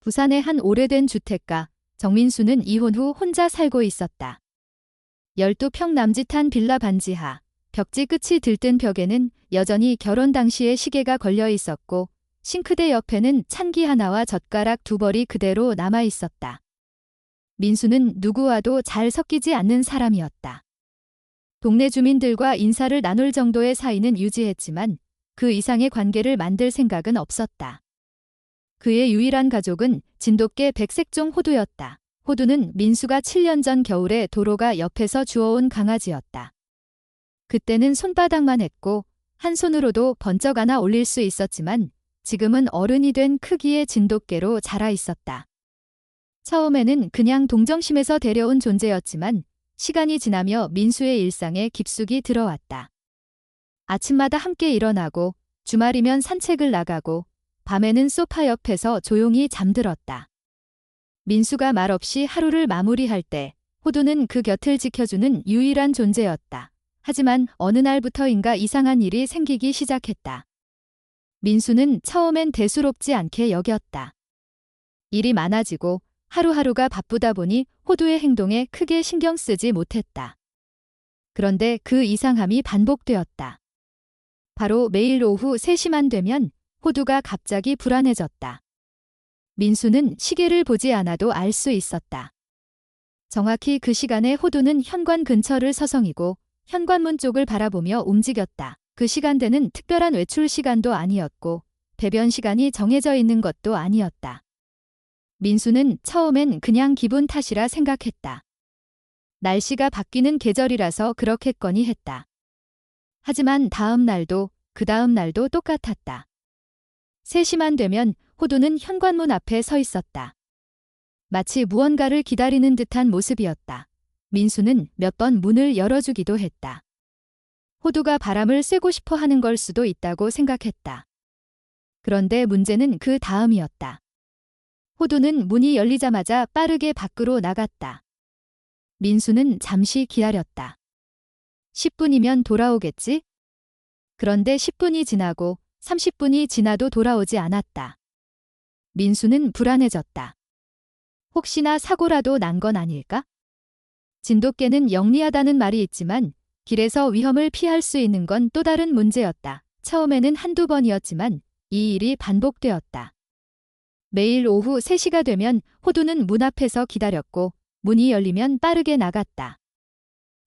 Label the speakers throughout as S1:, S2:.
S1: 부산의 한 오래된 주택가, 정민수는 이혼 후 혼자 살고 있었다. 12평 남짓한 빌라 반지하, 벽지 끝이 들뜬 벽에는 여전히 결혼 당시의 시계가 걸려 있었고, 싱크대 옆에는 찬기 하나와 젓가락 2벌이 그대로 남아 있었다. 민수는 누구와도 잘 섞이지 않는 사람이었다. 동네 주민들과 인사를 나눌 정도의 사이는 유지했지만 그 이상의 관계를 만들 생각은 없었다. 그의 유일한 가족은 진돗개 백색종 호두였다. 호두는 민수가 7년 전 겨울에 도로가 옆에서 주워온 강아지였다. 그때는 손바닥만 했고 한 손으로도 번쩍 안아 올릴 수 있었지만 지금은 어른이 된 크기의 진돗개로 자라 있었다. 처음에는 그냥 동정심에서 데려온 존재였지만 시간이 지나며 민수의 일상에 깊숙이 들어왔다. 아침마다 함께 일어나고 주말이면 산책을 나가고 밤에는 소파 옆에서 조용히 잠들었다. 민수가 말없이 하루를 마무리할 때 호두는 그 곁을 지켜주는 유일한 존재였다. 하지만 어느 날부터인가 이상한 일이 생기기 시작했다. 민수는 처음엔 대수롭지 않게 여겼다. 일이 많아지고 하루하루가 바쁘다 보니 호두의 행동에 크게 신경 쓰지 못했다. 그런데 그 이상함이 반복되었다. 바로 매일 오후 3시만 되면 호두가 갑자기 불안해졌다. 민수는 시계를 보지 않아도 알 수 있었다. 정확히 그 시간에 호두는 현관 근처를 서성이고 현관문 쪽을 바라보며 움직였다. 그 시간대는 특별한 외출 시간도 아니었고 배변 시간이 정해져 있는 것도 아니었다. 민수는 처음엔 그냥 기분 탓이라 생각했다. 날씨가 바뀌는 계절이라서 그렇겠거니 했다. 하지만 다음 날도 그 다음 날도 똑같았다. 3시만 되면 호두는 현관문 앞에 서 있었다. 마치 무언가를 기다리는 듯한 모습이었다. 민수는 몇 번 문을 열어주기도 했다. 호두가 바람을 쐬고 싶어 하는 걸 수도 있다고 생각했다. 그런데 문제는 그 다음이었다. 호두는 문이 열리자마자 빠르게 밖으로 나갔다. 민수는 잠시 기다렸다. 10분이면 돌아오겠지? 그런데 10분이 지나고 30분이 지나도 돌아오지 않았다. 민수는 불안해졌다. 혹시나 사고라도 난 건 아닐까? 진돗개는 영리하다는 말이 있지만 길에서 위험을 피할 수 있는 건 또 다른 문제였다. 처음에는 한두 번이었지만 이 일이 반복되었다. 매일 오후 3시가 되면 호두는 문 앞에서 기다렸고 문이 열리면 빠르게 나갔다.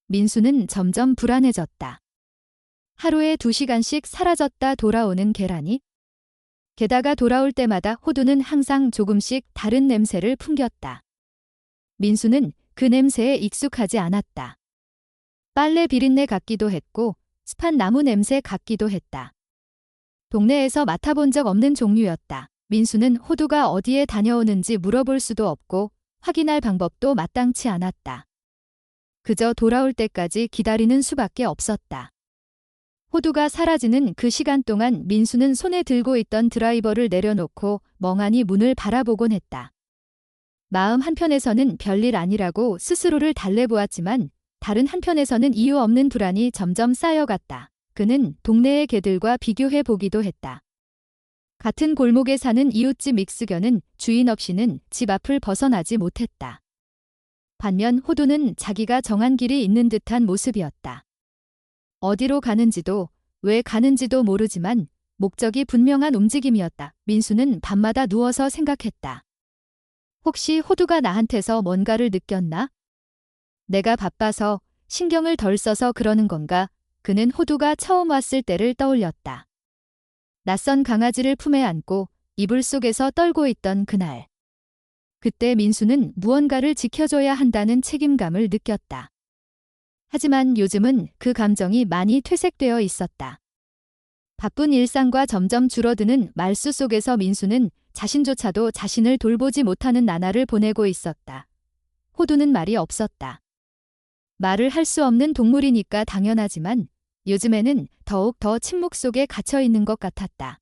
S1: 민수는 점점 불안해졌다. 하루에 2시간씩 사라졌다 돌아오는 계란이? 게다가 돌아올 때마다 호두는 항상 조금씩 다른 냄새를 풍겼다. 민수는 그 냄새에 익숙하지 않았다. 빨래 비린내 같기도 했고 습한 나무 냄새 같기도 했다. 동네에서 맡아본 적 없는 종류였다. 민수는 호두가 어디에 다녀오는지 물어볼 수도 없고 확인할 방법도 마땅치 않았다. 그저 돌아올 때까지 기다리는 수밖에 없었다. 호두가 사라지는 그 시간 동안 민수는 손에 들고 있던 드라이버를 내려놓고 멍하니 문을 바라보곤 했다. 마음 한편에서는 별일 아니라고 스스로를 달래보았지만 다른 한편에서는 이유 없는 불안이 점점 쌓여갔다. 그는 동네의 개들과 비교해 보기도 했다. 같은 골목에 사는 이웃집 믹스견은 주인 없이는 집 앞을 벗어나지 못했다. 반면 호두는 자기가 정한 길이 있는 듯한 모습이었다. 어디로 가는지도 왜 가는지도 모르지만 목적이 분명한 움직임이었다. 민수는 밤마다 누워서 생각했다. 혹시 호두가 나한테서 뭔가를 느꼈나? 내가 바빠서 신경을 덜 써서 그러는 건가? 그는 호두가 처음 왔을 때를 떠올렸다. 낯선 강아지를 품에 안고 이불 속에서 떨고 있던 그날. 그때 민수는 무언가를 지켜줘야 한다는 책임감을 느꼈다. 하지만 요즘은 그 감정이 많이 퇴색되어 있었다. 바쁜 일상과 점점 줄어드는 말수 속에서 민수는 자신조차도 자신을 돌보지 못하는 나날을 보내고 있었다. 호두는 말이 없었다. 말을 할 수 없는 동물이니까 당연하지만 요즘에는 더욱 더 침묵 속에 갇혀 있는 것 같았다.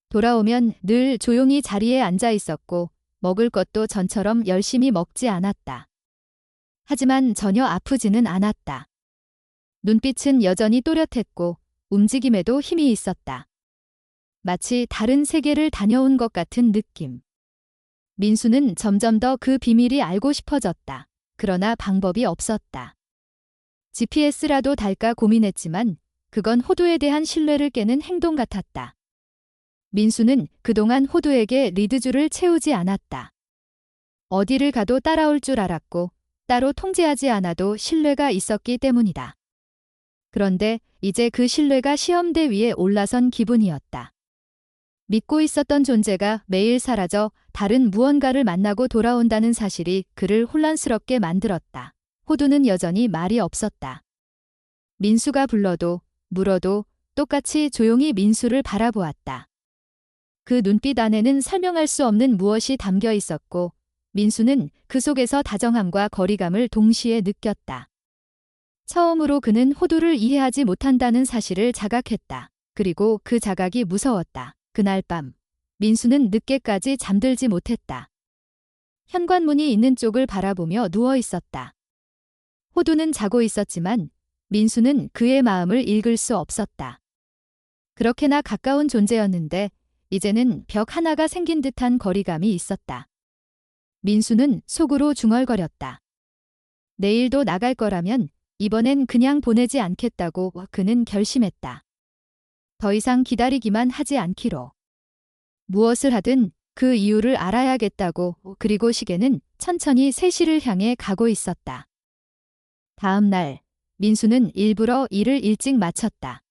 S1: 돌아오면 늘 조용히 자리에 앉아 있었고 먹을 것도 전처럼 열심히 먹지 않았다. 하지만 전혀 아프지는 않았다. 눈빛은 여전히 또렷했고 움직임에도 힘이 있었다. 마치 다른 세계를 다녀온 것 같은 느낌. 민수는 점점 더 그 비밀이 알고 싶어졌다. 그러나 방법이 없었다. GPS라도 달까 고민했지만 그건 호두에 대한 신뢰를 깨는 행동 같았다. 민수는 그동안 호두에게 리드줄을 채우지 않았다. 어디를 가도 따라올 줄 알았고 따로 통제하지 않아도 신뢰가 있었기 때문이다. 그런데 이제 그 신뢰가 시험대 위에 올라선 기분이었다. 믿고 있었던 존재가 매일 사라져 다른 무언가를 만나고 돌아온다는 사실이 그를 혼란스럽게 만들었다. 호두는 여전히 말이 없었다. 민수가 불러도 물어도 똑같이 조용히 민수를 바라보았다. 그 눈빛 안에는 설명할 수 없는 무엇이 담겨 있었고 민수는 그 속에서 다정함과 거리감을 동시에 느꼈다. 처음으로 그는 호두를 이해하지 못한다는 사실을 자각했다. 그리고 그 자각이 무서웠다. 그날 밤 민수는 늦게까지 잠들지 못했다. 현관문이 있는 쪽을 바라보며 누워 있었다. 호두는 자고 있었지만 민수는 그의 마음을 읽을 수 없었다. 그렇게나 가까운 존재였는데 이제는 벽 하나가 생긴 듯한 거리감이 있었다. 민수는 속으로 중얼거렸다. 내일도 나갈 거라면 이번엔 그냥 보내지 않겠다고 그는 결심했다. 더 이상 기다리기만 하지 않기로. 무엇을 하든 그 이유를 알아야겠다고. 그리고 시계는 천천히 3시를 향해 가고 있었다. 다음 날 민수는 일부러 일을 일찍 마쳤다.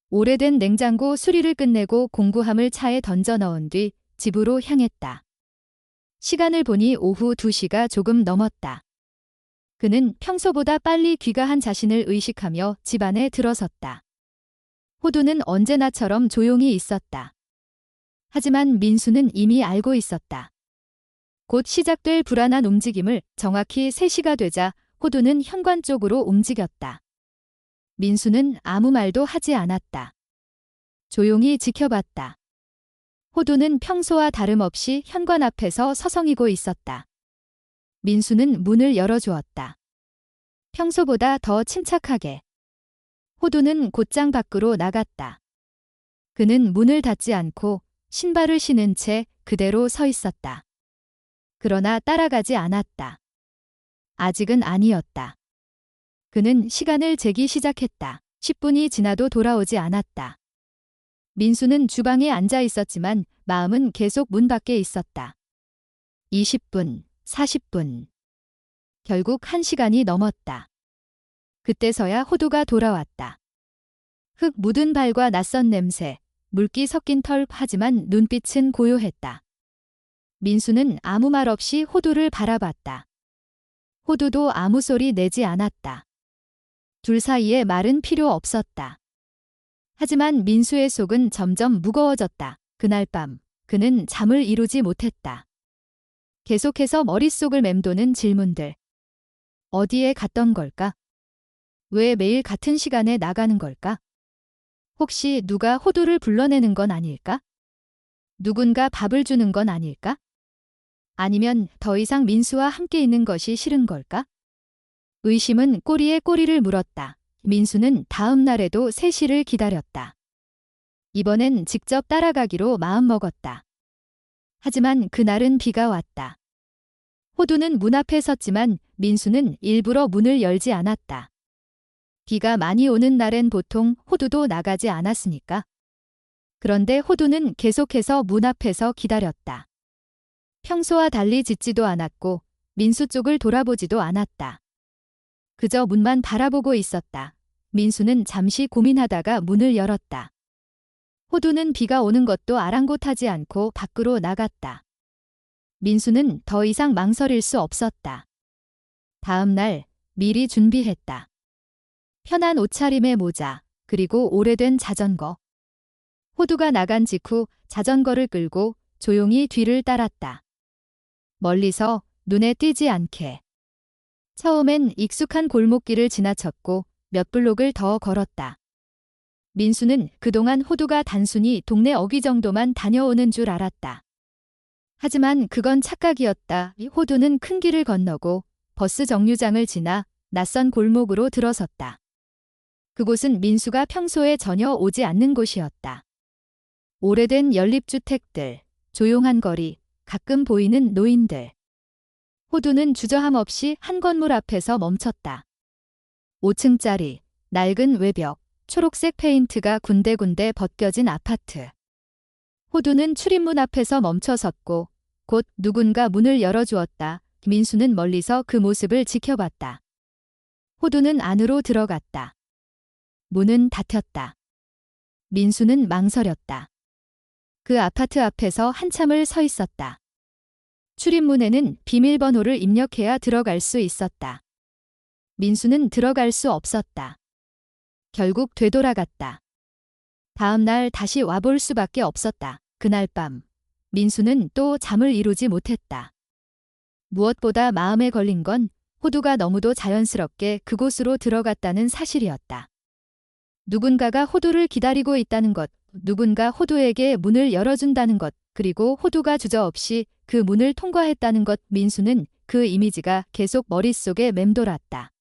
S1: 오래된 냉장고 수리를 끝내고 공구함을 차에 던져 넣은 뒤 집으로 향했다. 시간을 보니 오후 2시가 조금 넘었다. 그는 평소보다 빨리 귀가한 자신을 의식하며 집 안에 들어섰다. 호두는 언제나처럼 조용히 있었다. 하지만 민수는 이미 알고 있었다. 곧 시작될 불안한 움직임을. 정확히 3시가 되자 호두는 현관 쪽으로 움직였다. 민수는 아무 말도 하지 않았다. 조용히 지켜봤다. 호두는 평소와 다름없이 현관 앞에서 서성이고 있었다. 민수는 문을 열어주었다. 평소보다 더 침착하게. 호두는 곧장 밖으로 나갔다. 그는 문을 닫지 않고 신발을 신은 채 그대로 서 있었다. 그러나 따라가지 않았다. 아직은 아니었다. 그는 시간을 재기 시작했다. 10분이 지나도 돌아오지 않았다. 민수는 주방에 앉아 있었지만 마음은 계속 문 밖에 있었다. 20분, 40분. 결국 1시간이 넘었다. 그때서야 호두가 돌아왔다. 흙 묻은 발과 낯선 냄새, 물기 섞인 털. 하지만 눈빛은 고요했다. 민수는 아무 말 없이 호두를 바라봤다. 호두도 아무 소리 내지 않았다. 둘 사이에 말은 필요 없었다. 하지만 민수의 속은 점점 무거워졌다. 그날 밤 그는 잠을 이루지 못했다. 계속해서 머릿속을 맴도는 질문들. 어디에 갔던 걸까? 왜 매일 같은 시간에 나가는 걸까? 혹시 누가 호두를 불러내는 건 아닐까? 누군가 밥을 주는 건 아닐까? 아니면 더 이상 민수와 함께 있는 것이 싫은 걸까? 의심은 꼬리에 꼬리를 물었다. 민수는 다음 날에도 3시를 기다렸다. 이번엔 직접 따라가기로 마음먹었다. 하지만 그날은 비가 왔다. 호두는 문 앞에 섰지만 민수는 일부러 문을 열지 않았다. 비가 많이 오는 날엔 보통 호두도 나가지 않았으니까. 그런데 호두는 계속해서 문 앞에서 기다렸다. 평소와 달리 짖지도 않았고 민수 쪽을 돌아보지도 않았다. 그저 문만 바라보고 있었다. 민수는 잠시 고민하다가 문을 열었다. 호두는 비가 오는 것도 아랑곳하지 않고 밖으로 나갔다. 민수는 더 이상 망설일 수 없었다. 다음 날 미리 준비했다. 편한 옷차림의 모자, 그리고 오래된 자전거. 호두가 나간 직후 자전거를 끌고 조용히 뒤를 따랐다. 멀리서 눈에 띄지 않게. 처음엔 익숙한 골목길을 지나쳤고 몇 블록을 더 걸었다. 민수는 그동안 호두가 단순히 동네 어귀 정도만 다녀오는 줄 알았다. 하지만 그건 착각이었다. 호두는 큰 길을 건너고 버스 정류장을 지나 낯선 골목으로 들어섰다. 그곳은 민수가 평소에 전혀 오지 않는 곳이었다. 오래된 연립주택들, 조용한 거리, 가끔 보이는 노인들. 호두는 주저함 없이 한 건물 앞에서 멈췄다. 5층짜리, 낡은 외벽, 초록색 페인트가 군데군데 벗겨진 아파트. 호두는 출입문 앞에서 멈춰섰고 곧 누군가 문을 열어주었다. 민수는 멀리서 그 모습을 지켜봤다. 호두는 안으로 들어갔다. 문은 닫혔다. 민수는 망설였다. 그 아파트 앞에서 한참을 서 있었다. 출입문에는 비밀번호를 입력해야 들어갈 수 있었다. 민수는 들어갈 수 없었다. 결국 되돌아갔다. 다음 날 다시 와볼 수밖에 없었다. 그날 밤, 민수는 또 잠을 이루지 못했다. 무엇보다 마음에 걸린 건 호두가 너무도 자연스럽게 그곳으로 들어갔다는 사실이었다. 누군가가 호두를 기다리고 있다는 것, 누군가 호두에게 문을 열어준다는 것, 그리고 호두가 주저없이 그 문을 통과했다는 것. 민수는 그 이미지가 계속 머릿속에 맴돌았다.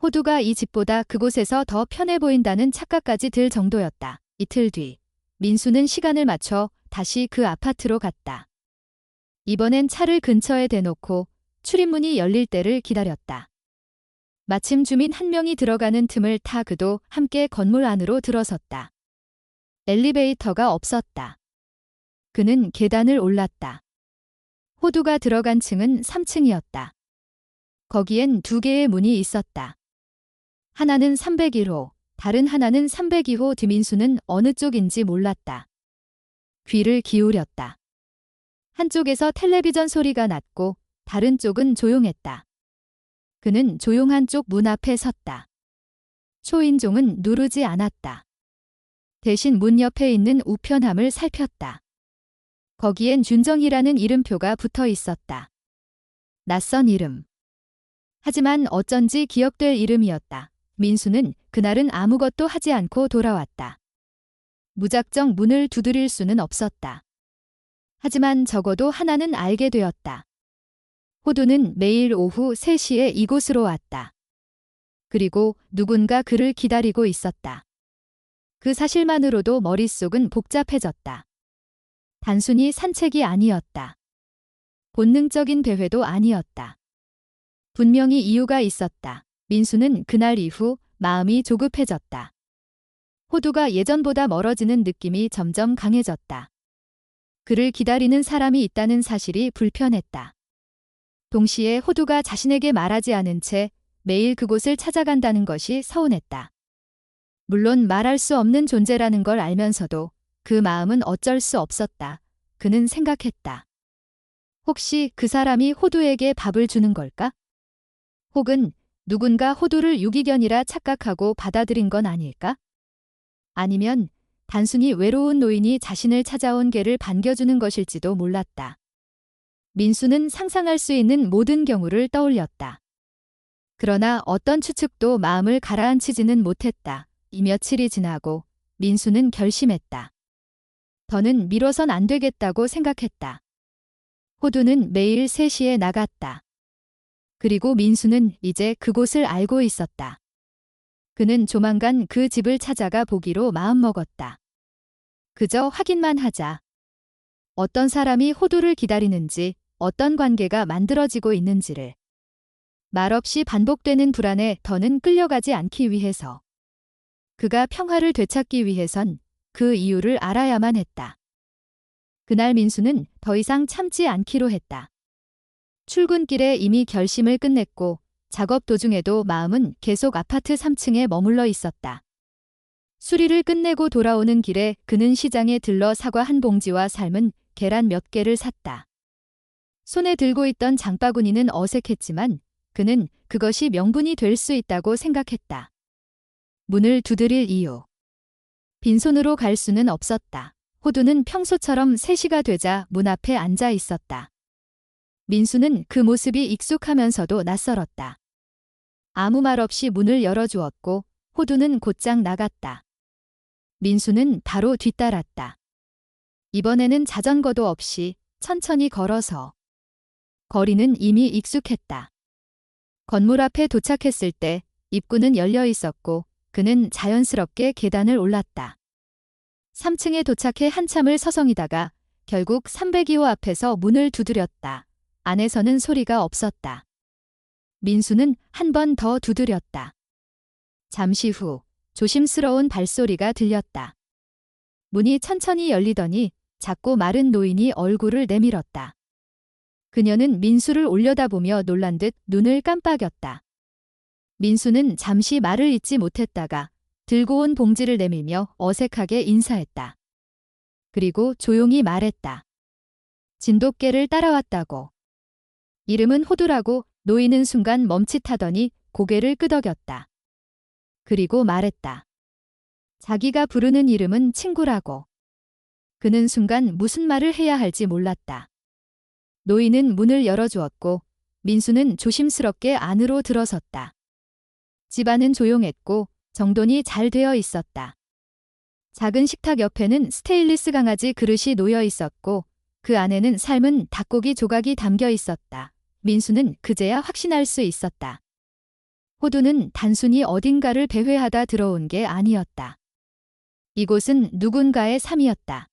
S1: 호두가 이 집보다 그곳에서 더 편해 보인다는 착각까지 들 정도였다. 이틀 뒤, 민수는 시간을 맞춰 다시 그 아파트로 갔다. 이번엔 차를 근처에 대놓고 출입문이 열릴 때를 기다렸다. 마침 주민 한 명이 들어가는 틈을 타 그도 함께 건물 안으로 들어섰다. 엘리베이터가 없었다. 그는 계단을 올랐다. 호두가 들어간 층은 3층이었다. 거기엔 2개의 문이 있었다. 하나는 301호, 다른 하나는 302호. 민수는 어느 쪽인지 몰랐다. 귀를 기울였다. 한쪽에서 텔레비전 소리가 났고 다른 쪽은 조용했다. 그는 조용한 쪽 문 앞에 섰다. 초인종은 누르지 않았다. 대신 문 옆에 있는 우편함을 살폈다. 거기엔 준정이라는 이름표가 붙어 있었다. 낯선 이름. 하지만 어쩐지 기억될 이름이었다. 민수는 그날은 아무것도 하지 않고 돌아왔다. 무작정 문을 두드릴 수는 없었다. 하지만 적어도 하나는 알게 되었다. 호두는 매일 오후 3시에 이곳으로 왔다. 그리고 누군가 그를 기다리고 있었다. 그 사실만으로도 머릿속은 복잡해졌다. 단순히 산책이 아니었다. 본능적인 배회도 아니었다. 분명히 이유가 있었다. 민수는 그날 이후 마음이 조급해졌다. 호두가 예전보다 멀어지는 느낌이 점점 강해졌다. 그를 기다리는 사람이 있다는 사실이 불편했다. 동시에 호두가 자신에게 말하지 않은 채 매일 그곳을 찾아간다는 것이 서운했다. 물론 말할 수 없는 존재라는 걸 알면서도 그 마음은 어쩔 수 없었다. 그는 생각했다. 혹시 그 사람이 호두에게 밥을 주는 걸까? 혹은 누군가 호두를 유기견이라 착각하고 받아들인 건 아닐까? 아니면 단순히 외로운 노인이 자신을 찾아온 개를 반겨주는 것일지도 몰랐다. 민수는 상상할 수 있는 모든 경우를 떠올렸다. 그러나 어떤 추측도 마음을 가라앉히지는 못했다. 이 며칠이 지나고 민수는 결심했다. 더는 미뤄선 안 되겠다고 생각했다. 호두는 매일 3시에 나갔다. 그리고 민수는 이제 그곳을 알고 있었다. 그는 조만간 그 집을 찾아가 보기로 마음먹었다. 그저 확인만 하자. 어떤 사람이 호두를 기다리는지, 어떤 관계가 만들어지고 있는지를. 말없이 반복되는 불안에 더는 끌려가지 않기 위해서. 그가 평화를 되찾기 위해선 그 이유를 알아야만 했다. 그날 민수는 더 이상 참지 않기로 했다. 출근길에 이미 결심을 끝냈고 작업 도중에도 마음은 계속 아파트 3층에 머물러 있었다. 수리를 끝내고 돌아오는 길에 그는 시장에 들러 사과 한 봉지와 삶은 계란 몇 개를 샀다. 손에 들고 있던 장바구니는 어색했지만 그는 그것이 명분이 될 수 있다고 생각했다. 문을 두드릴 이유. 빈손으로 갈 수는 없었다. 호두는 평소처럼 3시가 되자 문 앞에 앉아 있었다. 민수는 그 모습이 익숙하면서도 낯설었다. 아무 말 없이 문을 열어주었고 호두는 곧장 나갔다. 민수는 바로 뒤따랐다. 이번에는 자전거도 없이 천천히 걸어서. 거리는 이미 익숙했다. 건물 앞에 도착했을 때 입구는 열려 있었고 그는 자연스럽게 계단을 올랐다. 3층에 도착해 한참을 서성이다가 결국 302호 앞에서 문을 두드렸다. 안에서는 소리가 없었다. 민수는 한 번 더 두드렸다. 잠시 후 조심스러운 발소리가 들렸다. 문이 천천히 열리더니 작고 마른 노인이 얼굴을 내밀었다. 그녀는 민수를 올려다보며 놀란 듯 눈을 깜빡였다. 민수는 잠시 말을 잇지 못했다가 들고 온 봉지를 내밀며 어색하게 인사했다. 그리고 조용히 말했다. 진돗개를 따라왔다고. 이름은 호두라고. 노인은 순간 멈칫하더니 고개를 끄덕였다. 그리고 말했다. 자기가 부르는 이름은 친구라고. 그는 순간 무슨 말을 해야 할지 몰랐다. 노인은 문을 열어주었고 민수는 조심스럽게 안으로 들어섰다. 집안은 조용했고 정돈이 잘 되어 있었다. 작은 식탁 옆에는 스테인리스 강아지 그릇이 놓여 있었고 그 안에는 삶은 닭고기 조각이 담겨 있었다. 민수는 그제야 확신할 수 있었다. 호두는 단순히 어딘가를 배회하다 들어온 게 아니었다. 이곳은 누군가의 삶이었다.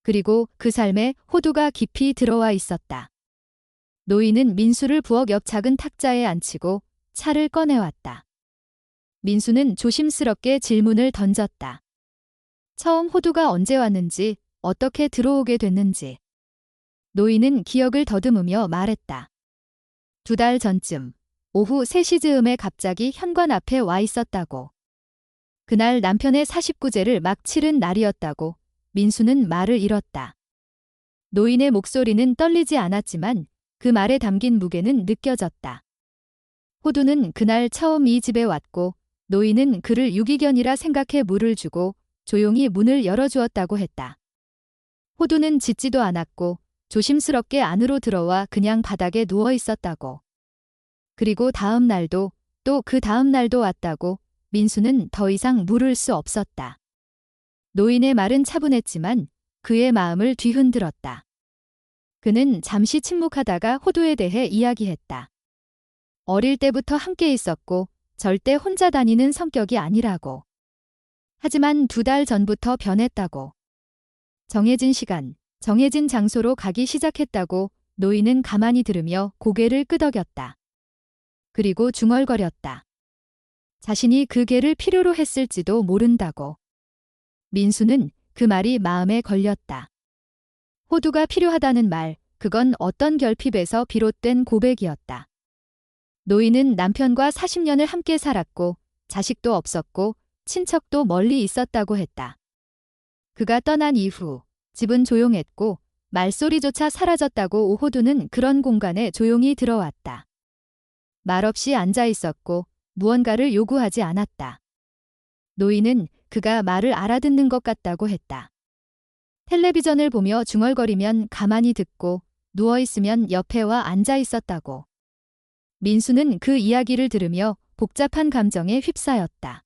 S1: 그리고 그 삶에 호두가 깊이 들어와 있었다. 노인은 민수를 부엌 옆 작은 탁자에 앉히고 차를 꺼내왔다. 민수는 조심스럽게 질문을 던졌다. 처음 호두가 언제 왔는지, 어떻게 들어오게 됐는지. 노인은 기억을 더듬으며 말했다. 2달 전쯤 오후 3시 즈음에 갑자기 현관 앞에 와 있었다고. 그날 남편의 49제를 막 치른 날이었다고. 민수는 말을 잃었다. 노인의 목소리는 떨리지 않았지만 그 말에 담긴 무게는 느껴졌다. 호두는 그날 처음 이 집에 왔고 노인은 그를 유기견이라 생각해 물을 주고 조용히 문을 열어주었다고 했다. 호두는 짖지도 않았고 조심스럽게 안으로 들어와 그냥 바닥에 누워 있었다고. 그리고 다음 날도 또 그 다음 날도 왔다고. 민수는 더 이상 물을 수 없었다. 노인의 말은 차분했지만 그의 마음을 뒤흔들었다. 그는 잠시 침묵하다가 호두에 대해 이야기했다. 어릴 때부터 함께 있었고 절대 혼자 다니는 성격이 아니라고. 하지만 2달 전부터 변했다고. 정해진 시간, 정해진 장소로 가기 시작했다고. 노인은 가만히 들으며 고개를 끄덕였다. 그리고 중얼거렸다. 자신이 그 개를 필요로 했을지도 모른다고. 민수는 그 말이 마음에 걸렸다. 호두가 필요하다는 말, 그건 어떤 결핍에서 비롯된 고백이었다. 노인은 남편과 40년을 함께 살았고 자식도 없었고 친척도 멀리 있었다고 했다. 그가 떠난 이후 집은 조용했고 말소리조차 사라졌다고. 호두는 그런 공간에 조용히 들어왔다. 말없이 앉아 있었고 무언가를 요구하지 않았다. 노인은 그가 말을 알아듣는 것 같다고 했다. 텔레비전을 보며 중얼거리면 가만히 듣고 누워있으면 옆에 와 앉아 있었다고. 민수는 그 이야기를 들으며 복잡한 감정에 휩싸였다.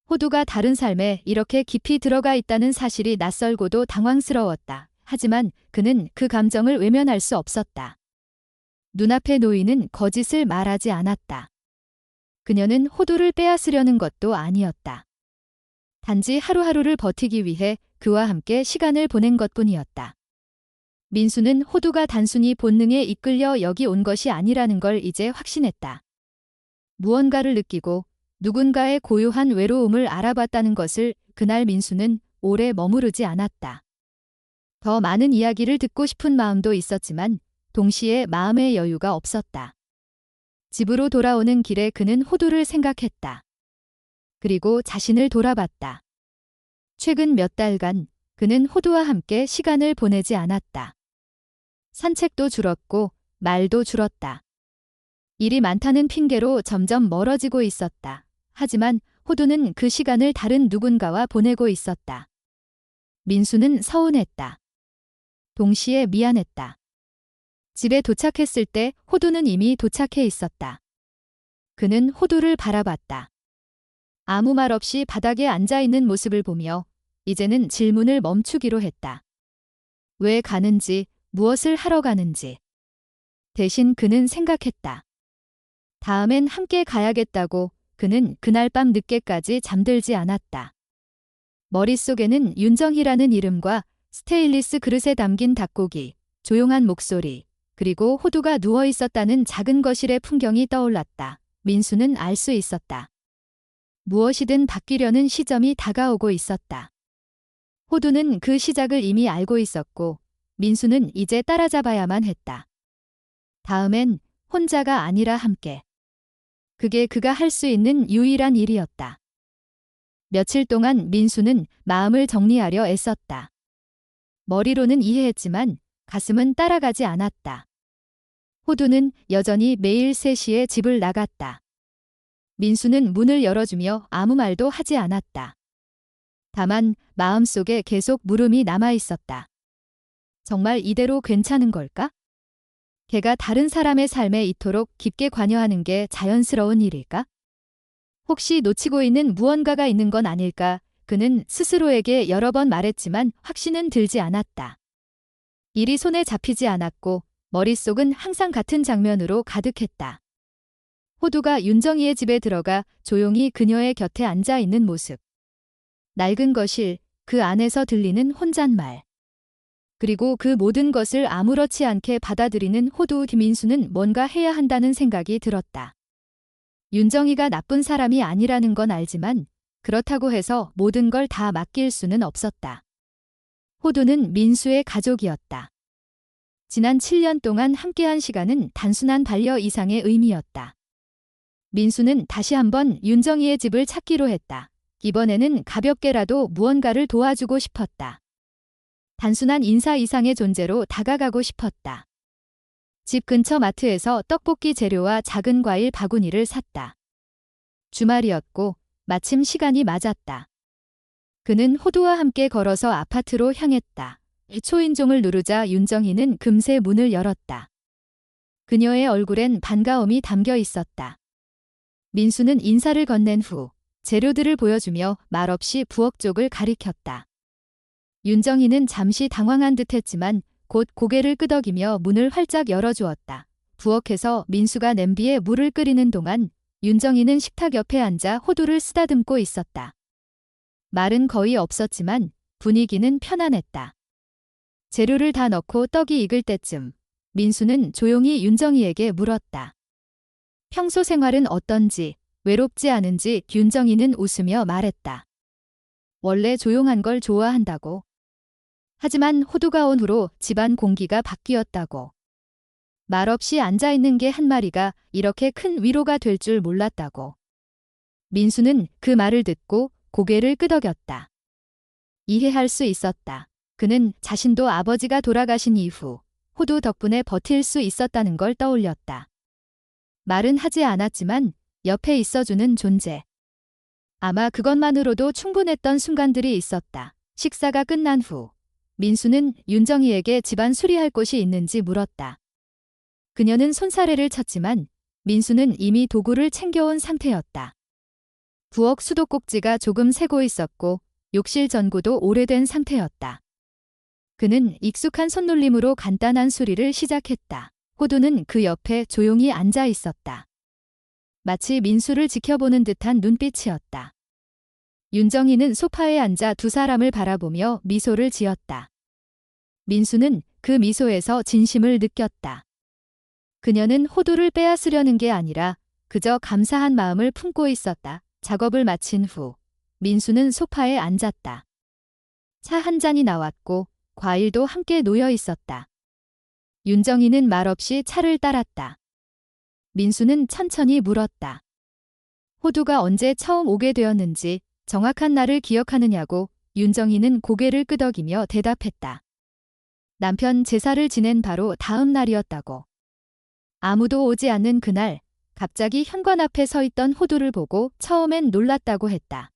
S1: 호두가 다른 삶에 이렇게 깊이 들어가 있다는 사실이 낯설고도 당황스러웠다. 하지만 그는 그 감정을 외면할 수 없었다. 눈앞의 노인은 거짓을 말하지 않았다. 그녀는 호두를 빼앗으려는 것도 아니었다. 단지 하루하루를 버티기 위해 그와 함께 시간을 보낸 것뿐이었다. 민수는 호두가 단순히 본능에 이끌려 여기 온 것이 아니라는 걸 이제 확신했다. 무언가를 느끼고 누군가의 고요한 외로움을 알아봤다는 것을. 그날 민수는 오래 머무르지 않았다. 더 많은 이야기를 듣고 싶은 마음도 있었지만 동시에 마음의 여유가 없었다. 집으로 돌아오는 길에 그는 호두를 생각했다. 그리고 자신을 돌아봤다. 최근 몇 달간 그는 호두와 함께 시간을 보내지 않았다. 산책도 줄었고 말도 줄었다. 일이 많다는 핑계로 점점 멀어지고 있었다. 하지만 호두는 그 시간을 다른 누군가와 보내고 있었다. 민수는 서운했다. 동시에 미안했다. 집에 도착했을 때 호두는 이미 도착해 있었다. 그는 호두를 바라봤다. 아무 말 없이 바닥에 앉아있는 모습을 보며 이제는 질문을 멈추기로 했다. 왜 가는지, 무엇을 하러 가는지. 대신 그는 생각했다. 다음엔 함께 가야겠다고. 그는 그날 밤 늦게까지 잠들지 않았다. 머릿속에는 윤정희라는 이름과 스테인리스 그릇에 담긴 닭고기, 조용한 목소리, 그리고 호두가 누워 있었다는 작은 거실의 풍경이 떠올랐다. 민수는 알 수 있었다. 무엇이든 바뀌려는 시점이 다가오고 있었다. 호두는 그 시작을 이미 알고 있었고, 민수는 이제 따라잡아야만 했다. 다음엔 혼자가 아니라 함께. 그게 그가 할 수 있는 유일한 일이었다. 며칠 동안 민수는 마음을 정리하려 애썼다. 머리로는 이해했지만 가슴은 따라가지 않았다. 호두는 여전히 매일 3시에 집을 나갔다. 민수는 문을 열어주며 아무 말도 하지 않았다. 다만 마음속에 계속 물음이 남아 있었다. 정말 이대로 괜찮은 걸까? 걔가 다른 사람의 삶에 이토록 깊게 관여하는 게 자연스러운 일일까? 혹시 놓치고 있는 무언가가 있는 건 아닐까? 그는 스스로에게 여러 번 말했지만 확신은 들지 않았다. 일이 손에 잡히지 않았고 머릿속은 항상 같은 장면으로 가득했다. 호두가 윤정이의 집에 들어가 조용히 그녀의 곁에 앉아 있는 모습. 낡은 거실, 그 안에서 들리는 혼잣말. 그리고 그 모든 것을 아무렇지 않게 받아들이는 호두 김민수는 뭔가 해야 한다는 생각이 들었다. 윤정이가 나쁜 사람이 아니라는 건 알지만 그렇다고 해서 모든 걸 다 맡길 수는 없었다. 호두는 민수의 가족이었다. 지난 7년 동안 함께한 시간은 단순한 반려 이상의 의미였다. 민수는 다시 한번 윤정이의 집을 찾기로 했다. 이번에는 가볍게라도 무언가를 도와주고 싶었다. 단순한 인사 이상의 존재로 다가가고 싶었다. 집 근처 마트에서 떡볶이 재료와 작은 과일 바구니를 샀다. 주말이었고 마침 시간이 맞았다. 그는 호두와 함께 걸어서 아파트로 향했다. 초인종을 누르자 윤정이는 금세 문을 열었다. 그녀의 얼굴엔 반가움이 담겨 있었다. 민수는 인사를 건넨 후 재료들을 보여주며 말없이 부엌 쪽을 가리켰다. 윤정이는 잠시 당황한 듯했지만 곧 고개를 끄덕이며 문을 활짝 열어주었다. 부엌에서 민수가 냄비에 물을 끓이는 동안 윤정이는 식탁 옆에 앉아 호두를 쓰다듬고 있었다. 말은 거의 없었지만 분위기는 편안했다. 재료를 다 넣고 떡이 익을 때쯤 민수는 조용히 윤정이에게 물었다. 평소 생활은 어떤지, 외롭지 않은지. 윤정이는 웃으며 말했다. 원래 조용한 걸 좋아한다고. 하지만 호두가 온 후로 집안 공기가 바뀌었다고. 말없이 앉아있는 개 한 마리가 이렇게 큰 위로가 될 줄 몰랐다고. 민수는 그 말을 듣고 고개를 끄덕였다. 이해할 수 있었다. 그는 자신도 아버지가 돌아가신 이후 호두 덕분에 버틸 수 있었다는 걸 떠올렸다. 말은 하지 않았지만 옆에 있어주는 존재. 아마 그것만으로도 충분했던 순간들이 있었다. 식사가 끝난 후 민수는 윤정이에게 집안 수리할 곳이 있는지 물었다. 그녀는 손사래를 쳤지만 민수는 이미 도구를 챙겨온 상태였다. 부엌 수도꼭지가 조금 새고 있었고 욕실 전구도 오래된 상태였다. 그는 익숙한 손놀림으로 간단한 수리를 시작했다. 호두는 그 옆에 조용히 앉아 있었다. 마치 민수를 지켜보는 듯한 눈빛이었다. 윤정이는 소파에 앉아 두 사람을 바라보며 미소를 지었다. 민수는 그 미소에서 진심을 느꼈다. 그녀는 호두를 빼앗으려는 게 아니라 그저 감사한 마음을 품고 있었다. 작업을 마친 후 민수는 소파에 앉았다. 차 한 잔이 나왔고 과일도 함께 놓여 있었다. 윤정이는 말없이 차를 따랐다. 민수는 천천히 물었다. 호두가 언제 처음 오게 되었는지 정확한 날을 기억하느냐고. 윤정이는 고개를 끄덕이며 대답했다. 남편 제사를 지낸 바로 다음 날이었다고. 아무도 오지 않는 그날 갑자기 현관 앞에 서 있던 호두를 보고 처음엔 놀랐다고 했다.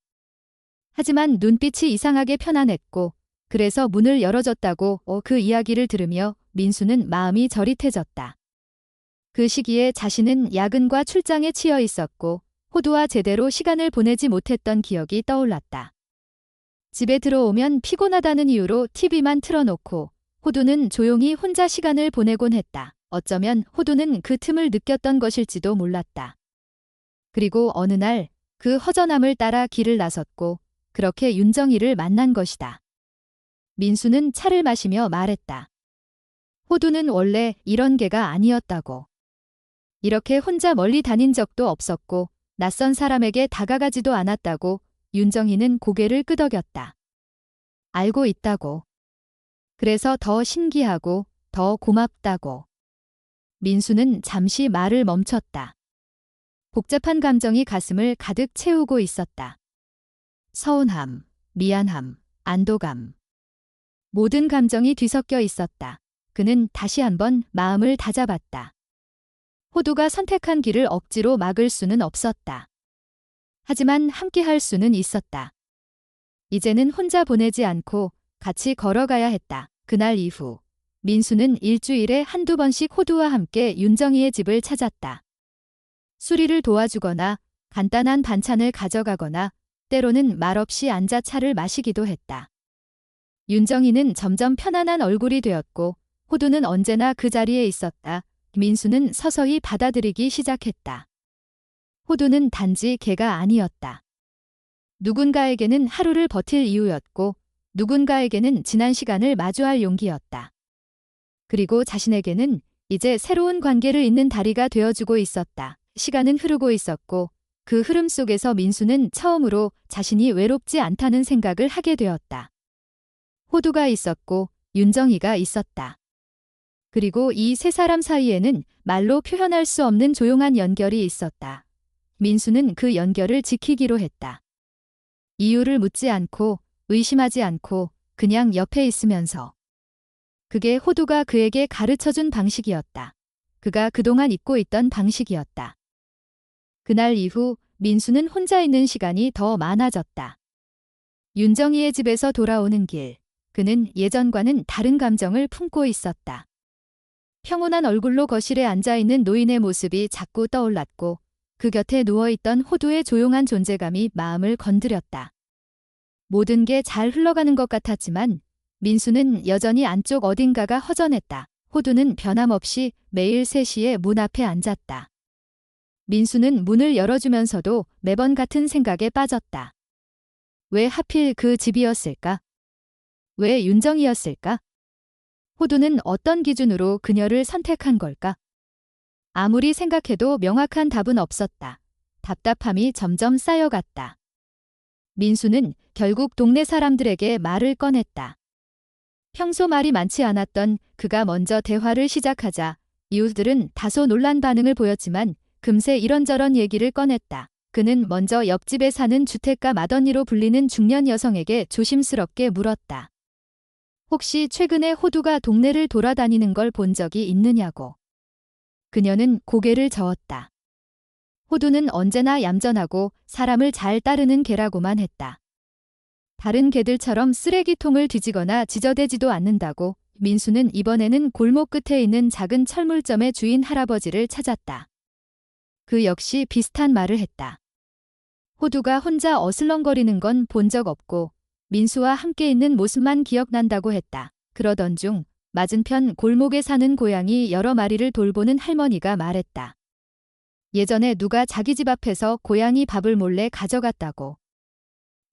S1: 하지만 눈빛이 이상하게 편안했고 그래서 문을 열어줬다고. 그 이야기를 들으며 민수는 마음이 저릿해졌다. 그 시기에 자신은 야근과 출장에 치여 있었고 호두와 제대로 시간을 보내지 못했던 기억이 떠올랐다. 집에 들어오면 피곤하다는 이유로 TV만 틀어놓고 호두는 조용히 혼자 시간을 보내곤 했다. 어쩌면 호두는 그 틈을 느꼈던 것일지도 몰랐다. 그리고 어느 날 그 허전함을 따라 길을 나섰고 그렇게 윤정이를 만난 것이다. 민수는 차를 마시며 말했다. 호두는 원래 이런 개가 아니었다고. 이렇게 혼자 멀리 다닌 적도 없었고 낯선 사람에게 다가가지도 않았다고 윤정이는 고개를 끄덕였다. 알고 있다고. 그래서 더 신기하고 더 고맙다고. 민수는 잠시 말을 멈췄다. 복잡한 감정이 가슴을 가득 채우고 있었다. 서운함, 미안함, 안도감. 모든 감정이 뒤섞여 있었다. 그는 다시 한번 마음을 다잡았다. 호두가 선택한 길을 억지로 막을 수는 없었다. 하지만 함께 할 수는 있었다. 이제는 혼자 보내지 않고 같이 걸어가야 했다. 그날 이후 민수는 일주일에 한두 번씩 호두와 함께 윤정이의 집을 찾았다. 수리를 도와주거나 간단한 반찬을 가져가거나 때로는 말없이 앉아 차를 마시기도 했다. 윤정이는 점점 편안한 얼굴이 되었고 호두는 언제나 그 자리에 있었다. 민수는 서서히 받아들이기 시작했다. 호두는 단지 개가 아니었다. 누군가에게는 하루를 버틸 이유였고 누군가에게는 지난 시간을 마주할 용기였다. 그리고 자신에게는 이제 새로운 관계를 잇는 다리가 되어주고 있었다. 시간은 흐르고 있었고 그 흐름 속에서 민수는 처음으로 자신이 외롭지 않다는 생각을 하게 되었다. 호두가 있었고 윤정이가 있었다. 그리고 이 세 사람 사이에는 말로 표현할 수 없는 조용한 연결이 있었다. 민수는 그 연결을 지키기로 했다. 이유를 묻지 않고 의심하지 않고 그냥 옆에 있으면서. 그게 호두가 그에게 가르쳐준 방식이었다. 그가 그동안 잊고 있던 방식이었다. 그날 이후 민수는 혼자 있는 시간이 더 많아졌다. 윤정이의 집에서 돌아오는 길, 그는 예전과는 다른 감정을 품고 있었다. 평온한 얼굴로 거실에 앉아있는 노인의 모습이 자꾸 떠올랐고 그 곁에 누워있던 호두의 조용한 존재감이 마음을 건드렸다. 모든 게 잘 흘러가는 것 같았지만 민수는 여전히 안쪽 어딘가가 허전했다. 호두는 변함없이 매일 3시에 문 앞에 앉았다. 민수는 문을 열어주면서도 매번 같은 생각에 빠졌다. 왜 하필 그 집이었을까? 왜 윤정이었을까? 호두는 어떤 기준으로 그녀를 선택한 걸까? 아무리 생각해도 명확한 답은 없었다. 답답함이 점점 쌓여갔다. 민수는 결국 동네 사람들에게 말을 꺼냈다. 평소 말이 많지 않았던 그가 먼저 대화를 시작하자 이웃들은 다소 놀란 반응을 보였지만 금세 이런저런 얘기를 꺼냈다. 그는 먼저 옆집에 사는 주택가 맏언니로 불리는 중년 여성에게 조심스럽게 물었다. 혹시 최근에 호두가 동네를 돌아다니는 걸 본 적이 있느냐고. 그녀는 고개를 저었다. 호두는 언제나 얌전하고 사람을 잘 따르는 개라고만 했다. 다른 개들처럼 쓰레기통을 뒤지거나 지저대지도 않는다고. 민수는 이번에는 골목 끝에 있는 작은 철물점의 주인 할아버지를 찾았다. 그 역시 비슷한 말을 했다. 호두가 혼자 어슬렁거리는 건 본 적 없고 민수와 함께 있는 모습만 기억난다고 했다. 그러던 중 맞은편 골목에 사는 고양이 여러 마리를 돌보는 할머니가 말했다. 예전에 누가 자기 집 앞에서 고양이 밥을 몰래 가져갔다고.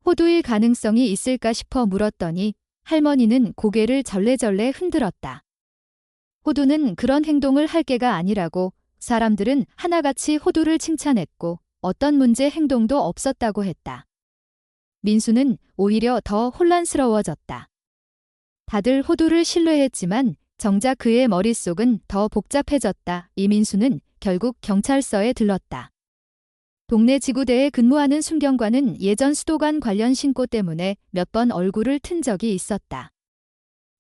S1: 호두일 가능성이 있을까 싶어 물었더니 할머니는 고개를 절레절레 흔들었다. 호두는 그런 행동을 할 개가 아니라고. 사람들은 하나같이 호두를 칭찬했고 어떤 문제 행동도 없었다고 했다. 민수는 오히려 더 혼란스러워졌다. 다들 호두를 신뢰했지만 정작 그의 머릿속은 더 복잡해졌다. 이민수는 결국 경찰서에 들렀다. 동네 지구대에 근무하는 순경관은 예전 수도관 관련 신고 때문에 몇 번 얼굴을 튼 적이 있었다.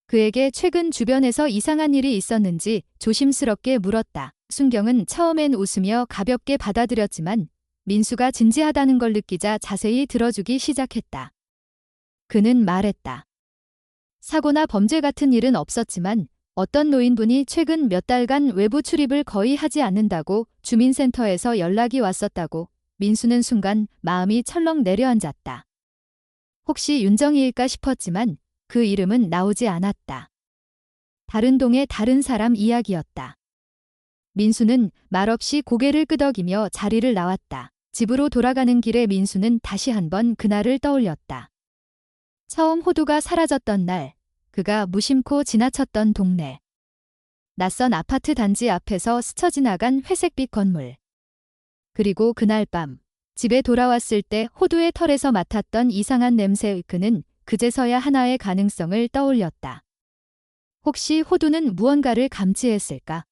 S1: 그에게 최근 주변에서 이상한 일이 있었는지 조심스럽게 물었다. 순경은 처음엔 웃으며 가볍게 받아들였지만 민수가 진지하다는 걸 느끼자 자세히 들어주기 시작했다. 그는 말했다. 사고나 범죄 같은 일은 없었지만 어떤 노인분이 최근 몇 달간 외부 출입을 거의 하지 않는다고 주민센터에서 연락이 왔었다고. 민수는 순간 마음이 철렁 내려앉았다. 혹시 윤정이일까 싶었지만 그 이름은 나오지 않았다. 다른 동의 다른 사람 이야기였다. 민수는 말없이 고개를 끄덕이며 자리를 나왔다. 집으로 돌아가는 길에 민수는 다시 한번 그날을 떠올렸다. 처음 호두가 사라졌던 날, 그가 무심코 지나쳤던 동네. 낯선 아파트 단지 앞에서 스쳐 지나간 회색빛 건물. 그리고 그날 밤 집에 돌아왔을 때 호두의 털에서 맡았던 이상한 냄새, 그는 그제서야 하나의 가능성을 떠올렸다. 혹시 호두는 무언가를 감지했을까?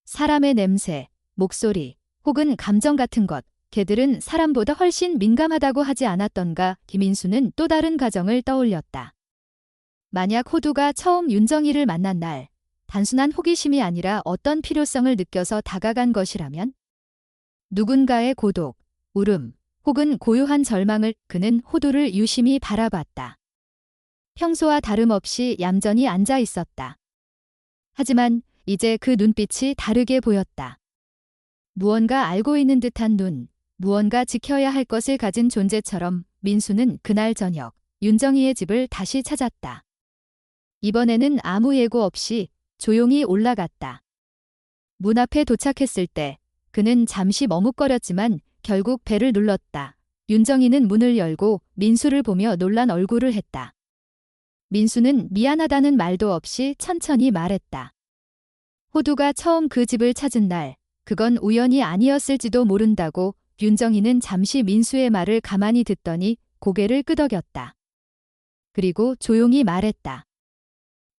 S1: 사람의 냄새, 목소리, 혹은 감정 같은 것, 개들은 사람보다 훨씬 민감하다고 하지 않았던가? 김인수는 또 다른 가정을 떠올렸다. 만약 호두가 처음 윤정이를 만난 날, 단순한 호기심이 아니라 어떤 필요성을 느껴서 다가간 것이라면? 누군가의 고독, 울음, 혹은 고요한 절망을 그는 호두를 유심히 바라봤다. 평소와 다름없이 얌전히 앉아 있었다. 하지만 이제 그 눈빛이 다르게 보였다. 무언가 알고 있는 듯한 눈, 무언가 지켜야 할 것을 가진 존재처럼. 민수는 그날 저녁 윤정이의 집을 다시 찾았다. 이번에는 아무 예고 없이 조용히 올라갔다. 문 앞에 도착했을 때 그는 잠시 머뭇거렸지만 결국 벨을 눌렀다. 윤정이는 문을 열고 민수를 보며 놀란 얼굴을 했다. 민수는 미안하다는 말도 없이 천천히 말했다. 호두가 처음 그 집을 찾은 날, 그건 우연이 아니었을지도 모른다고. 윤정이는 잠시 민수의 말을 가만히 듣더니 고개를 끄덕였다. 그리고 조용히 말했다.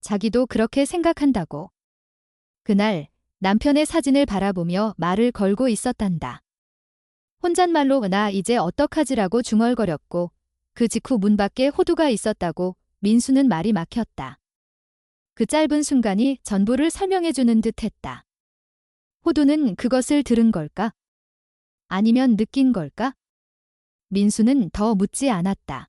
S1: 자기도 그렇게 생각한다고. 그날 남편의 사진을 바라보며 말을 걸고 있었단다. 혼잣말로 나 이제 어떡하지라고 중얼거렸고, 그 직후 문 밖에 호두가 있었다고. 민수는 말이 막혔다. 그 짧은 순간이 전부를 설명해주는 듯 했다. 호두는 그것을 들은 걸까? 아니면 느낀 걸까? 민수는 더 묻지 않았다.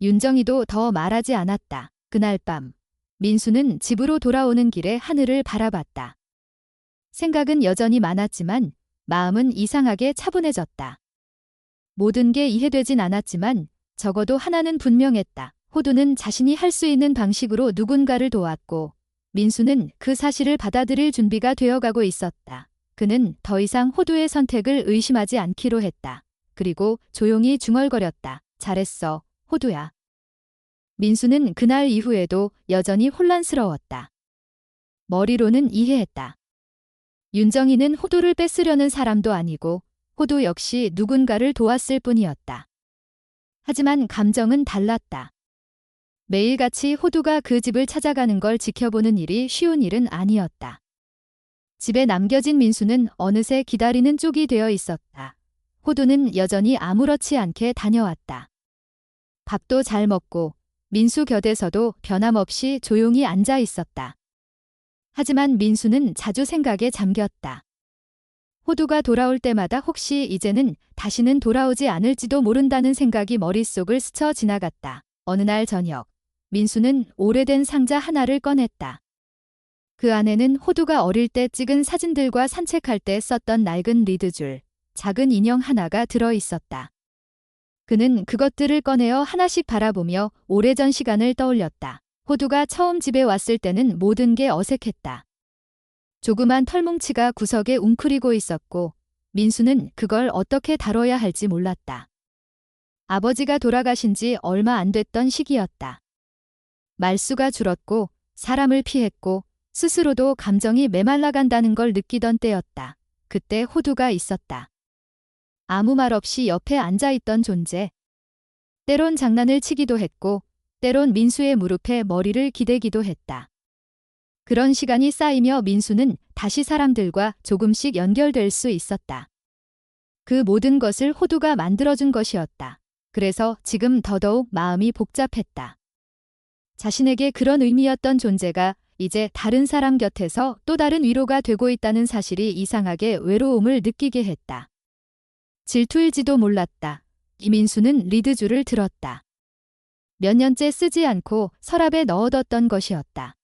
S1: 윤정이도 더 말하지 않았다. 그날 밤 민수는 집으로 돌아오는 길에 하늘을 바라봤다. 생각은 여전히 많았지만 마음은 이상하게 차분해졌다. 모든 게 이해되진 않았지만 적어도 하나는 분명했다. 호두는 자신이 할 수 있는 방식으로 누군가를 도왔고, 민수는 그 사실을 받아들일 준비가 되어가고 있었다. 그는 더 이상 호두의 선택을 의심하지 않기로 했다. 그리고 조용히 중얼거렸다. 잘했어, 호두야. 민수는 그날 이후에도 여전히 혼란스러웠다. 머리로는 이해했다. 윤정이는 호두를 뺏으려는 사람도 아니고 호두 역시 누군가를 도왔을 뿐이었다. 하지만 감정은 달랐다. 매일같이 호두가 그 집을 찾아가는 걸 지켜보는 일이 쉬운 일은 아니었다. 집에 남겨진 민수는 어느새 기다리는 쪽이 되어 있었다. 호두는 여전히 아무렇지 않게 다녀왔다. 밥도 잘 먹고 민수 곁에서도 변함없이 조용히 앉아 있었다. 하지만 민수는 자주 생각에 잠겼다. 호두가 돌아올 때마다 혹시 이제는 다시는 돌아오지 않을지도 모른다는 생각이 머릿속을 스쳐 지나갔다. 어느 날 저녁, 민수는 오래된 상자 하나를 꺼냈다. 그 안에는 호두가 어릴 때 찍은 사진들과 산책할 때 썼던 낡은 리드줄, 작은 인형 하나가 들어 있었다. 그는 그것들을 꺼내어 하나씩 바라보며 오래전 시간을 떠올렸다. 호두가 처음 집에 왔을 때는 모든 게 어색했다. 조그만 털뭉치가 구석에 웅크리고 있었고 민수는 그걸 어떻게 다뤄야 할지 몰랐다. 아버지가 돌아가신 지 얼마 안 됐던 시기였다. 말수가 줄었고 사람을 피했고 스스로도 감정이 메말라간다는 걸 느끼던 때였다. 그때 호두가 있었다. 아무 말 없이 옆에 앉아있던 존재. 때론 장난을 치기도 했고 때론 민수의 무릎에 머리를 기대기도 했다. 그런 시간이 쌓이며 민수는 다시 사람들과 조금씩 연결될 수 있었다. 그 모든 것을 호두가 만들어준 것이었다. 그래서 지금 더더욱 마음이 복잡했다. 자신에게 그런 의미였던 존재가 이제 다른 사람 곁에서 또 다른 위로가 되고 있다는 사실이 이상하게 외로움을 느끼게 했다. 질투일지도 몰랐다. 이민수는 리드줄을 들었다. 몇 년째 쓰지 않고 서랍에 넣어뒀던 것이었다.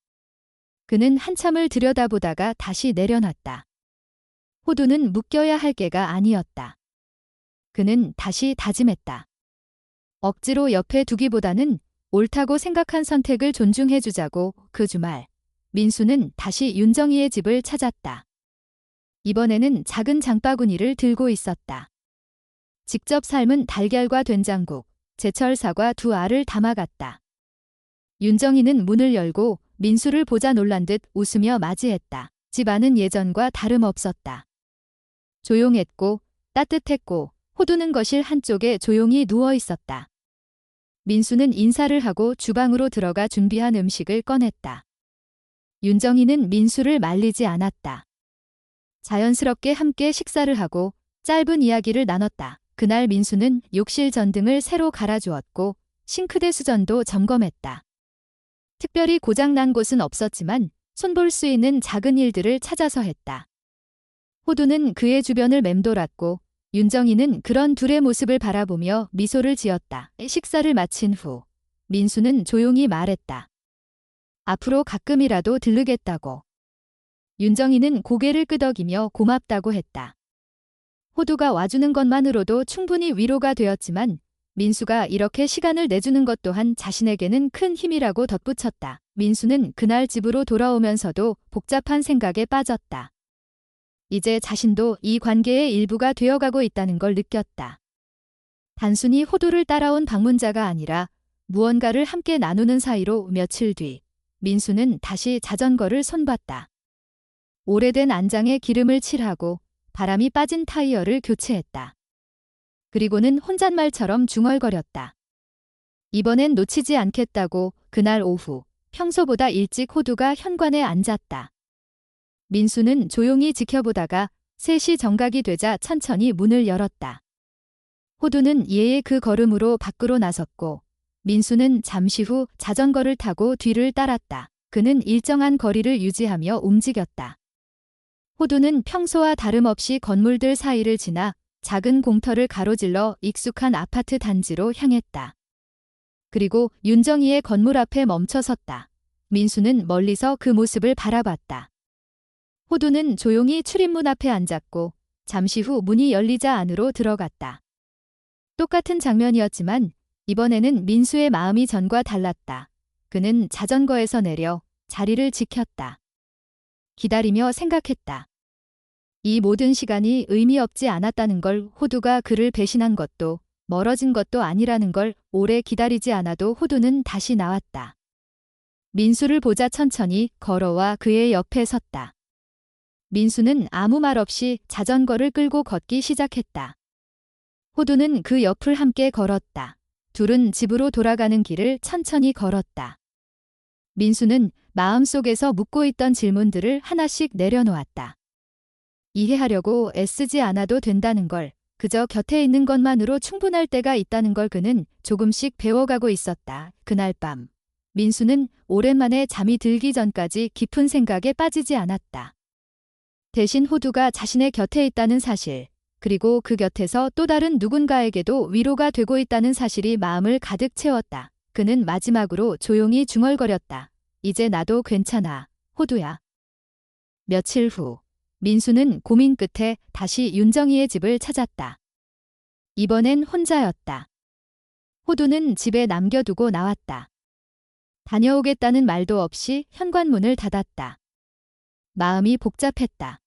S1: 그는 한참을 들여다보다가 다시 내려놨다. 호두는 묶여야 할 개가 아니었다. 그는 다시 다짐했다. 억지로 옆에 두기보다는 옳다고 생각한 선택을 존중해주자고. 그 주말, 민수는 다시 윤정이의 집을 찾았다. 이번에는 작은 장바구니를 들고 있었다. 직접 삶은 달걀과 된장국, 제철 사과 2알을 담아갔다. 윤정이는 문을 열고 민수를 보자 놀란 듯 웃으며 맞이했다. 집 안은 예전과 다름없었다. 조용했고 따뜻했고 호두는 거실 한쪽에 조용히 누워 있었다. 민수는 인사를 하고 주방으로 들어가 준비한 음식을 꺼냈다. 윤정이는 민수를 말리지 않았다. 자연스럽게 함께 식사를 하고 짧은 이야기를 나눴다. 그날 민수는 욕실 전등을 새로 갈아주었고 싱크대 수전도 점검했다. 특별히 고장난 곳은 없었지만 손볼 수 있는 작은 일들을 찾아서 했다. 호두는 그의 주변을 맴돌았고 윤정이는 그런 둘의 모습을 바라보며 미소를 지었다. 식사를 마친 후 민수는 조용히 말했다. 앞으로 가끔이라도 들르겠다고. 윤정이는 고개를 끄덕이며 고맙다고 했다. 호두가 와주는 것만으로도 충분히 위로가 되었지만 민수가 이렇게 시간을 내주는 것 또한 자신에게는 큰 힘이라고 덧붙였다. 민수는 그날 집으로 돌아오면서도 복잡한 생각에 빠졌다. 이제 자신도 이 관계의 일부가 되어가고 있다는 걸 느꼈다. 단순히 호두를 따라온 방문자가 아니라 무언가를 함께 나누는 사이로 며칠 뒤 민수는 다시 자전거를 손봤다. 오래된 안장에 기름을 칠하고 바람이 빠진 타이어를 교체했다. 그리고는 혼잣말처럼 중얼거렸다. 이번엔 놓치지 않겠다고. 그날 오후 평소보다 일찍 호두가 현관에 앉았다. 민수는 조용히 지켜보다가 3시 정각이 되자 천천히 문을 열었다. 호두는 예의 그 걸음으로 밖으로 나섰고 민수는 잠시 후 자전거를 타고 뒤를 따랐다. 그는 일정한 거리를 유지하며 움직였다. 호두는 평소와 다름없이 건물들 사이를 지나 작은 공터를 가로질러 익숙한 아파트 단지로 향했다. 그리고 윤정이의 건물 앞에 멈춰섰다. 민수는 멀리서 그 모습을 바라봤다. 호두는 조용히 출입문 앞에 앉았고 잠시 후 문이 열리자 안으로 들어갔다. 똑같은 장면이었지만 이번에는 민수의 마음이 전과 달랐다. 그는 자전거에서 내려 자리를 지켰다. 기다리며 생각했다. 이 모든 시간이 의미 없지 않았다는 걸, 호두가 그를 배신한 것도 멀어진 것도 아니라는 걸. 오래 기다리지 않아도 호두는 다시 나왔다. 민수를 보자 천천히 걸어와 그의 옆에 섰다. 민수는 아무 말 없이 자전거를 끌고 걷기 시작했다. 호두는 그 옆을 함께 걸었다. 둘은 집으로 돌아가는 길을 천천히 걸었다. 민수는 마음속에서 묻고 있던 질문들을 하나씩 내려놓았다. 이해하려고 애쓰지 않아도 된다는 걸, 그저 곁에 있는 것만으로 충분할 때가 있다는 걸 그는 조금씩 배워가고 있었다. 그날 밤 민수는 오랜만에 잠이 들기 전까지 깊은 생각에 빠지지 않았다. 대신 호두가 자신의 곁에 있다는 사실, 그리고 그 곁에서 또 다른 누군가에게도 위로가 되고 있다는 사실이 마음을 가득 채웠다. 그는 마지막으로 조용히 중얼거렸다. 이제 나도 괜찮아, 호두야. 며칠 후 민수는 고민 끝에 다시 윤정이의 집을 찾았다. 이번엔 혼자였다. 호두는 집에 남겨두고 나왔다. 다녀오겠다는 말도 없이 현관문을 닫았다. 마음이 복잡했다.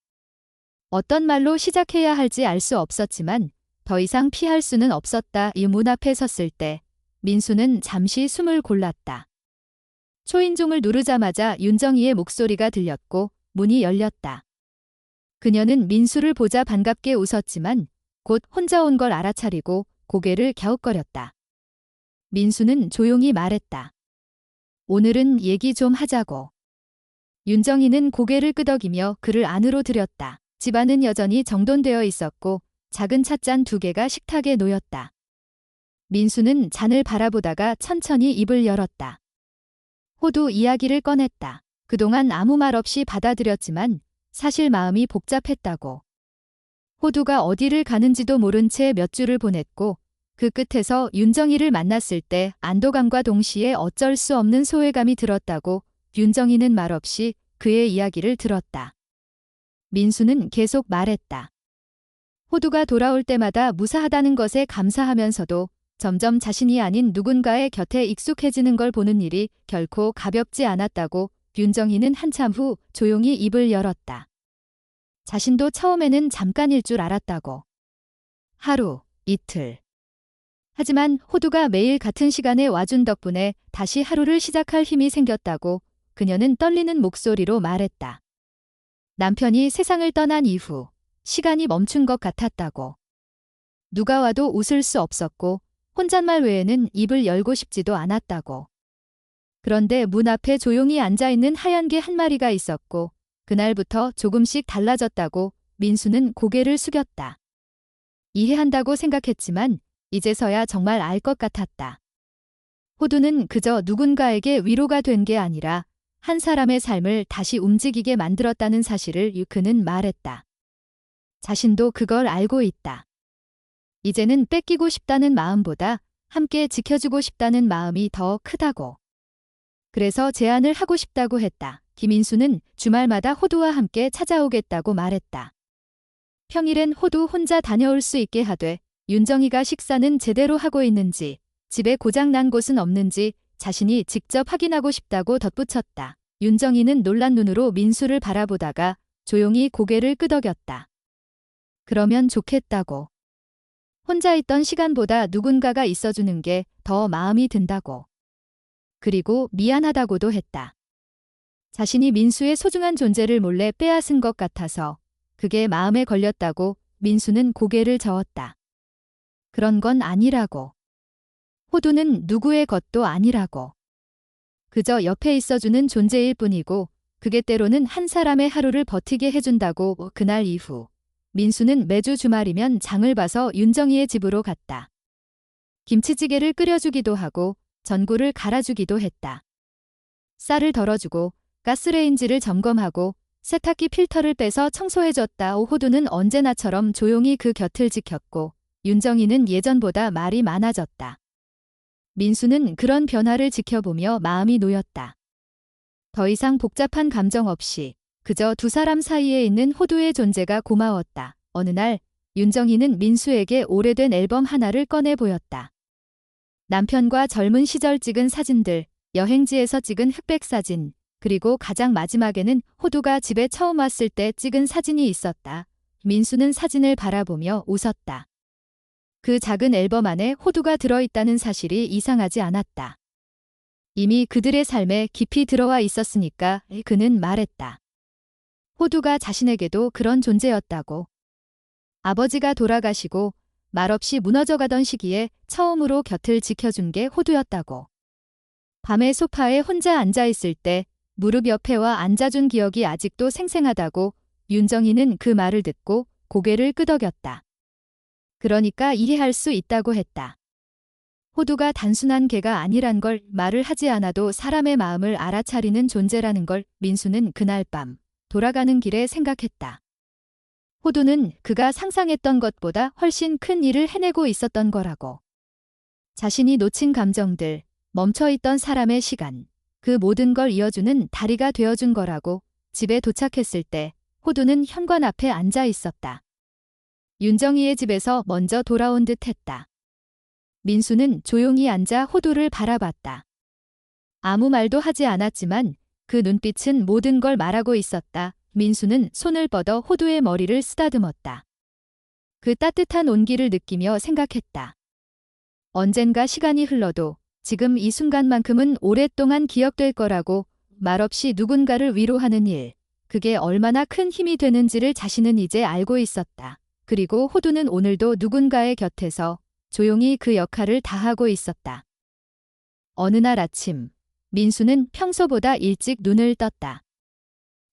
S1: 어떤 말로 시작해야 할지 알 수 없었지만 더 이상 피할 수는 없었다. 이 문 앞에 섰을 때 민수는 잠시 숨을 골랐다. 초인종을 누르자마자 윤정이의 목소리가 들렸고 문이 열렸다. 그녀는 민수를 보자 반갑게 웃었지만 곧 혼자 온 걸 알아차리고 고개를 갸웃거렸다. 민수는 조용히 말했다. 오늘은 얘기 좀 하자고. 윤정이는 고개를 끄덕이며 그를 안으로 들였다. 집안은 여전히 정돈되어 있었고 작은 찻잔 2개가 식탁에 놓였다. 민수는 잔을 바라보다가 천천히 입을 열었다. 호두 이야기를 꺼냈다. 그동안 아무 말 없이 받아들였지만 사실 마음이 복잡했다고. 호두가 어디를 가는지도 모른 채 몇 주를 보냈고 그 끝에서 윤정이를 만났을 때 안도감과 동시에 어쩔 수 없는 소외감이 들었다고. 윤정이는 말없이 그의 이야기를 들었다. 민수는 계속 말했다. 호두가 돌아올 때마다 무사하다는 것에 감사하면서도 점점 자신이 아닌 누군가의 곁에 익숙해지는 걸 보는 일이 결코 가볍지 않았다고. 윤정이는 한참 후 조용히 입을 열었다. 자신도 처음에는 잠깐일 줄 알았다고. 하루, 이틀. 하지만 호두가 매일 같은 시간에 와준 덕분에 다시 하루를 시작할 힘이 생겼다고 그녀는 떨리는 목소리로 말했다. 남편이 세상을 떠난 이후 시간이 멈춘 것 같았다고. 누가 와도 웃을 수 없었고 혼잣말 외에는 입을 열고 싶지도 않았다고. 그런데 문 앞에 조용히 앉아있는 하얀 개 한 마리가 있었고 그날부터 조금씩 달라졌다고 민수는 고개를 숙였다. 이해한다고 생각했지만 이제서야 정말 알 것 같았다. 호두는 그저 누군가에게 위로가 된 게 아니라 한 사람의 삶을 다시 움직이게 만들었다는 사실을 그는 말했다. 자신도 그걸 알고 있다. 이제는 뺏기고 싶다는 마음보다 함께 지켜주고 싶다는 마음이 더 크다고. 그래서 제안을 하고 싶다고 했다. 김인수는 주말마다 호두와 함께 찾아오겠다고 말했다. 평일엔 호두 혼자 다녀올 수 있게 하되 윤정이가 식사는 제대로 하고 있는지, 집에 고장난 곳은 없는지 자신이 직접 확인하고 싶다고 덧붙였다. 윤정이는 놀란 눈으로 민수를 바라보다가 조용히 고개를 끄덕였다. 그러면 좋겠다고. 혼자 있던 시간보다 누군가가 있어주는 게 더 마음이 든다고. 그리고 미안하다고도 했다. 자신이 민수의 소중한 존재를 몰래 빼앗은 것 같아서 그게 마음에 걸렸다고 민수는 고개를 저었다. 그런 건 아니라고. 호두는 누구의 것도 아니라고. 그저 옆에 있어주는 존재일 뿐이고 그게 때로는 한 사람의 하루를 버티게 해준다고. 그날 이후 민수는 매주 주말이면 장을 봐서 윤정이의 집으로 갔다. 김치찌개를 끓여주기도 하고 전구를 갈아주기도 했다. 쌀을 덜어주고 가스레인지를 점검하고 세탁기 필터를 빼서 청소해줬다. 호두는 언제나처럼 조용히 그 곁을 지켰고 윤정이는 예전보다 말이 많아졌다. 민수는 그런 변화를 지켜보며 마음이 놓였다. 더 이상 복잡한 감정 없이 그저 두 사람 사이에 있는 호두의 존재가 고마웠다. 어느 날 윤정이는 민수에게 오래된 앨범 하나를 꺼내 보였다. 남편과 젊은 시절 찍은 사진들, 여행지에서 찍은 흑백 사진, 그리고 가장 마지막에는 호두가 집에 처음 왔을 때 찍은 사진이 있었다. 민수는 사진을 바라보며 웃었다. 그 작은 앨범 안에 호두가 들어있다는 사실이 이상하지 않았다. 이미 그들의 삶에 깊이 들어와 있었으니까 그는 말했다. 호두가 자신에게도 그런 존재였다고. 아버지가 돌아가시고 말없이 무너져가던 시기에 처음으로 곁을 지켜준 게 호두였다고. 밤에 소파에 혼자 앉아있을 때 무릎 옆에와 앉아준 기억이 아직도 생생하다고. 윤정이는 그 말을 듣고 고개를 끄덕였다. 그러니까 이해할 수 있다고 했다. 호두가 단순한 개가 아니란 걸, 말을 하지 않아도 사람의 마음을 알아차리는 존재라는 걸 민수는 그날 밤 돌아가는 길에 생각했다. 호두는 그가 상상했던 것보다 훨씬 큰 일을 해내고 있었던 거라고. 자신이 놓친 감정들, 멈춰있던 사람의 시간, 그 모든 걸 이어주는 다리가 되어준 거라고. 집에 도착했을 때 호두는 현관 앞에 앉아 있었다. 윤정이의 집에서 먼저 돌아온 듯 했다. 민수는 조용히 앉아 호두를 바라봤다. 아무 말도 하지 않았지만 그 눈빛은 모든 걸 말하고 있었다. 민수는 손을 뻗어 호두의 머리를 쓰다듬었다. 그 따뜻한 온기를 느끼며 생각했다. 언젠가 시간이 흘러도 지금 이 순간만큼은 오랫동안 기억될 거라고. 말없이 누군가를 위로하는 일, 그게 얼마나 큰 힘이 되는지를 자신은 이제 알고 있었다. 그리고 호두는 오늘도 누군가의 곁에서 조용히 그 역할을 다하고 있었다. 어느 날 아침, 민수는 평소보다 일찍 눈을 떴다.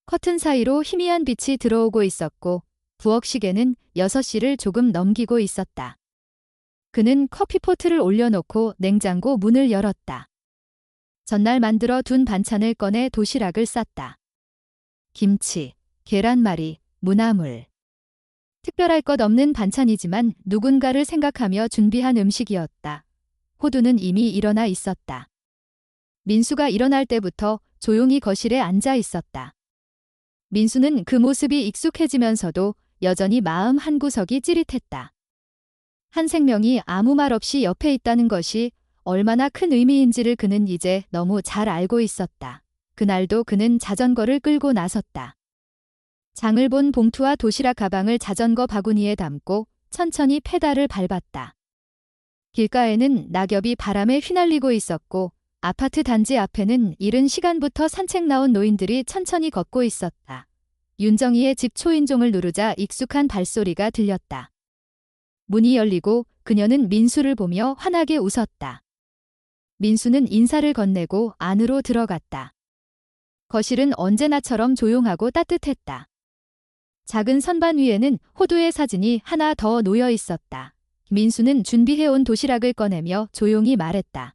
S1: 커튼 사이로 희미한 빛이 들어오고 있었고 부엌 시계는 6시를 조금 넘기고 있었다. 그는 커피포트를 올려놓고 냉장고 문을 열었다. 전날 만들어 둔 반찬을 꺼내 도시락을 쌌다. 김치, 계란말이, 무나물. 특별할 것 없는 반찬이지만 누군가를 생각하며 준비한 음식이었다. 호두는 이미 일어나 있었다. 민수가 일어날 때부터 조용히 거실에 앉아 있었다. 민수는 그 모습이 익숙해지면서도 여전히 마음 한구석이 찌릿했다. 한 생명이 아무 말 없이 옆에 있다는 것이 얼마나 큰 의미인지를 그는 이제 너무 잘 알고 있었다. 그날도 그는 자전거를 끌고 나섰다. 장을 본 봉투와 도시락 가방을 자전거 바구니에 담고 천천히 페달을 밟았다. 길가에는 낙엽이 바람에 휘날리고 있었고 아파트 단지 앞에는 이른 시간부터 산책 나온 노인들이 천천히 걷고 있었다. 윤정이의 집 초인종을 누르자 익숙한 발소리가 들렸다. 문이 열리고 그녀는 민수를 보며 환하게 웃었다. 민수는 인사를 건네고 안으로 들어갔다. 거실은 언제나처럼 조용하고 따뜻했다. 작은 선반 위에는 호두의 사진이 하나 더 놓여 있었다. 민수는 준비해온 도시락을 꺼내며 조용히 말했다.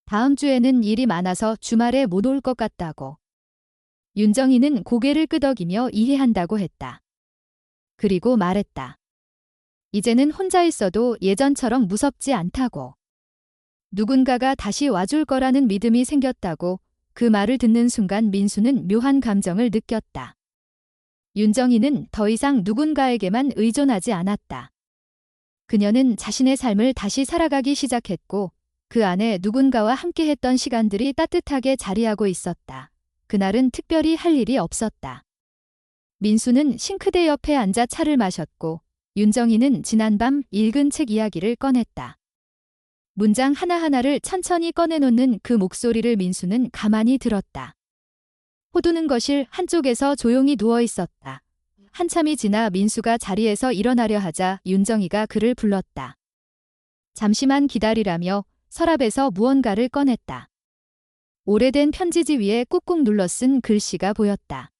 S1: 다음 주에는 일이 많아서 주말에 못 올 것 같다고. 윤정이는 고개를 끄덕이며 이해한다고 했다. 그리고 말했다. 이제는 혼자 있어도 예전처럼 무섭지 않다고. 누군가가 다시 와줄 거라는 믿음이 생겼다고. 그 말을 듣는 순간 민수는 묘한 감정을 느꼈다. 윤정이는 더 이상 누군가에게만 의존하지 않았다. 그녀는 자신의 삶을 다시 살아가기 시작했고 그 안에 누군가와 함께했던 시간들이 따뜻하게 자리하고 있었다. 그날은 특별히 할 일이 없었다. 민수는 싱크대 옆에 앉아 차를 마셨고 윤정이는 지난밤 읽은 책 이야기를 꺼냈다. 문장 하나하나를 천천히 꺼내놓는 그 목소리를 민수는 가만히 들었다. 호두는 거실 한쪽에서 조용히 누워 있었다. 한참이 지나 민수가 자리에서 일어나려 하자 윤정이가 그를 불렀다. 잠시만 기다리라며 서랍에서 무언가를 꺼냈다. 오래된 편지지 위에 꾹꾹 눌러 쓴 글씨가 보였다.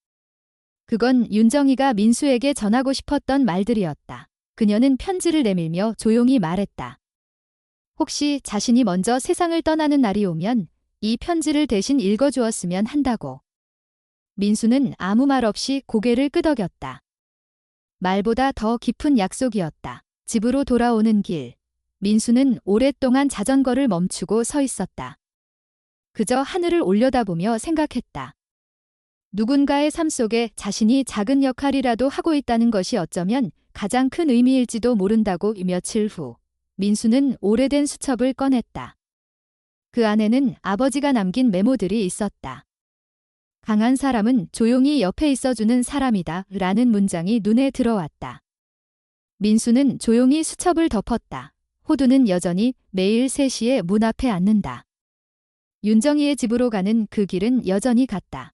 S1: 그건 윤정이가 민수에게 전하고 싶었던 말들이었다. 그녀는 편지를 내밀며 조용히 말했다. 혹시 자신이 먼저 세상을 떠나는 날이 오면 이 편지를 대신 읽어주었으면 한다고. 민수는 아무 말 없이 고개를 끄덕였다. 말보다 더 깊은 약속이었다. 집으로 돌아오는 길. 민수는 오랫동안 자전거를 멈추고 서 있었다. 그저 하늘을 올려다보며 생각했다. 누군가의 삶 속에 자신이 작은 역할이라도 하고 있다는 것이 어쩌면 가장 큰 의미일지도 모른다고. 며칠 후 민수는 오래된 수첩을 꺼냈다. 그 안에는 아버지가 남긴 메모들이 있었다. 강한 사람은 조용히 옆에 있어주는 사람이다 라는 문장이 눈에 들어왔다. 민수는 조용히 수첩을 덮었다. 호두는 여전히 매일 3시에 문 앞에 앉는다. 윤정이의 집으로 가는 그 길은 여전히 같다.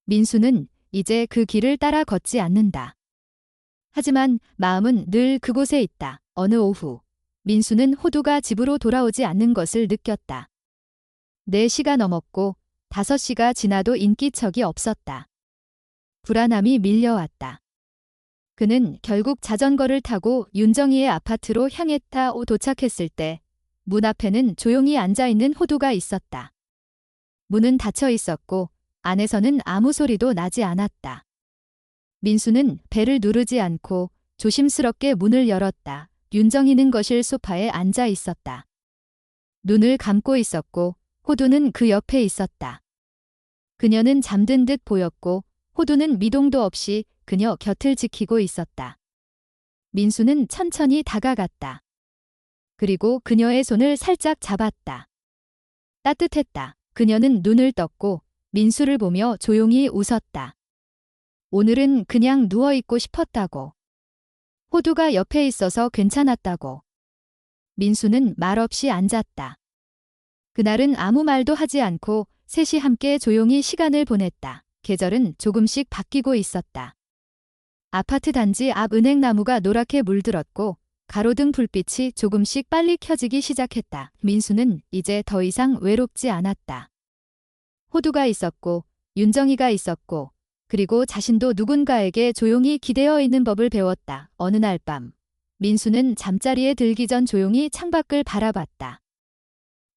S1: 민수는 이제 그 길을 따라 걷지 않는다. 하지만 마음은 늘 그곳에 있다. 어느 오후 민수는 호두가 집으로 돌아오지 않는 것을 느꼈다. 4시가 넘었고 5시가 지나도 인기척이 없었다. 불안함이 밀려왔다. 그는 결국 자전거를 타고 윤정이의 아파트로 향했다. 도착했을 때 문 앞에는 조용히 앉아있는 호두가 있었다. 문은 닫혀 있었고 안에서는 아무 소리도 나지 않았다. 민수는 벨을 누르지 않고 조심스럽게 문을 열었다. 윤정이는 거실 소파에 앉아 있었다. 눈을 감고 있었고 호두는 그 옆에 있었다. 그녀는 잠든 듯 보였고 호두는 미동도 없이 그녀 곁을 지키고 있었다. 민수는 천천히 다가갔다. 그리고 그녀의 손을 살짝 잡았다. 따뜻했다. 그녀는 눈을 떴고 민수를 보며 조용히 웃었다. 오늘은 그냥 누워있고 싶었다고. 호두가 옆에 있어서 괜찮았다고. 민수는 말없이 앉았다. 그날은 아무 말도 하지 않고 셋이 함께 조용히 시간을 보냈다. 계절은 조금씩 바뀌고 있었다. 아파트 단지 앞 은행나무가 노랗게 물들었고 가로등 불빛이 조금씩 빨리 켜지기 시작했다. 민수는 이제 더 이상 외롭지 않았다. 호두가 있었고 윤정이가 있었고 그리고 자신도 누군가에게 조용히 기대어 있는 법을 배웠다. 어느 날 밤 민수는 잠자리에 들기 전 조용히 창밖을 바라봤다.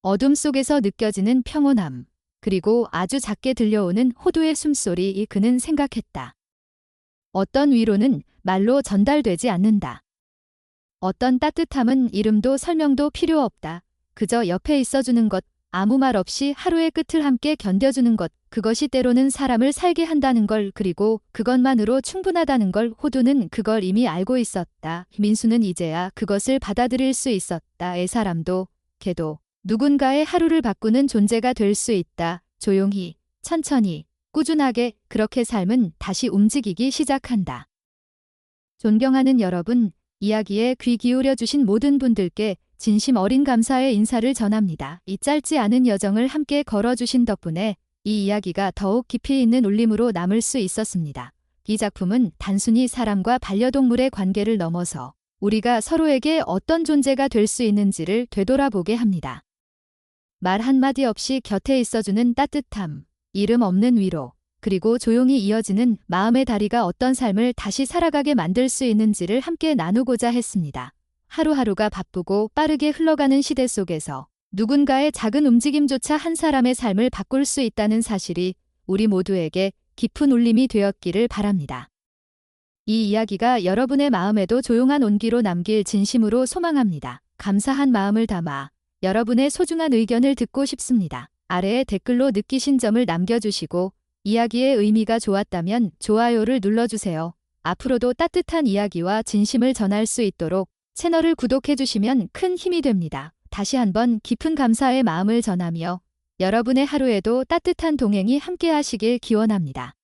S1: 어둠 속에서 느껴지는 평온함 그리고 아주 작게 들려오는 호두의 숨소리. 그는 생각했다. 어떤 위로는 말로 전달되지 않는다. 어떤 따뜻함은 이름도 설명도 필요 없다. 그저 옆에 있어주는 것, 아무 말 없이 하루의 끝을 함께 견뎌주는 것, 그것이 때로는 사람을 살게 한다는 걸. 그리고 그것만으로 충분하다는 걸. 호두는 그걸 이미 알고 있었다. 민수는 이제야 그것을 받아들일 수 있었다. 애 사람도 걔도 누군가의 하루를 바꾸는 존재가 될 수 있다. 조용히, 천천히, 꾸준하게 그렇게 삶은 다시 움직이기 시작한다. 존경하는 여러분, 이야기에 귀 기울여 주신 모든 분들께 진심 어린 감사의 인사를 전합니다. 이 짧지 않은 여정을 함께 걸어주신 덕분에 이 이야기가 더욱 깊이 있는 울림으로 남을 수 있었습니다. 이 작품은 단순히 사람과 반려동물의 관계를 넘어서 우리가 서로에게 어떤 존재가 될 수 있는지를 되돌아보게 합니다. 말 한마디 없이 곁에 있어주는 따뜻함, 이름 없는 위로, 그리고 조용히 이어지는 마음의 다리가 어떤 삶을 다시 살아가게 만들 수 있는지를 함께 나누고자 했습니다. 하루하루가 바쁘고 빠르게 흘러가는 시대 속에서 누군가의 작은 움직임조차 한 사람의 삶을 바꿀 수 있다는 사실이 우리 모두에게 깊은 울림이 되었기를 바랍니다. 이 이야기가 여러분의 마음에도 조용한 온기로 남길 진심으로 소망합니다. 감사한 마음을 담아 여러분의 소중한 의견을 듣고 싶습니다. 아래에 댓글로 느끼신 점을 남겨주시고 이야기의 의미가 좋았다면 좋아요를 눌러주세요. 앞으로도 따뜻한 이야기와 진심을 전할 수 있도록 채널을 구독해주시면 큰 힘이 됩니다. 다시 한번 깊은 감사의 마음을 전하며 여러분의 하루에도 따뜻한 동행이 함께하시길 기원합니다.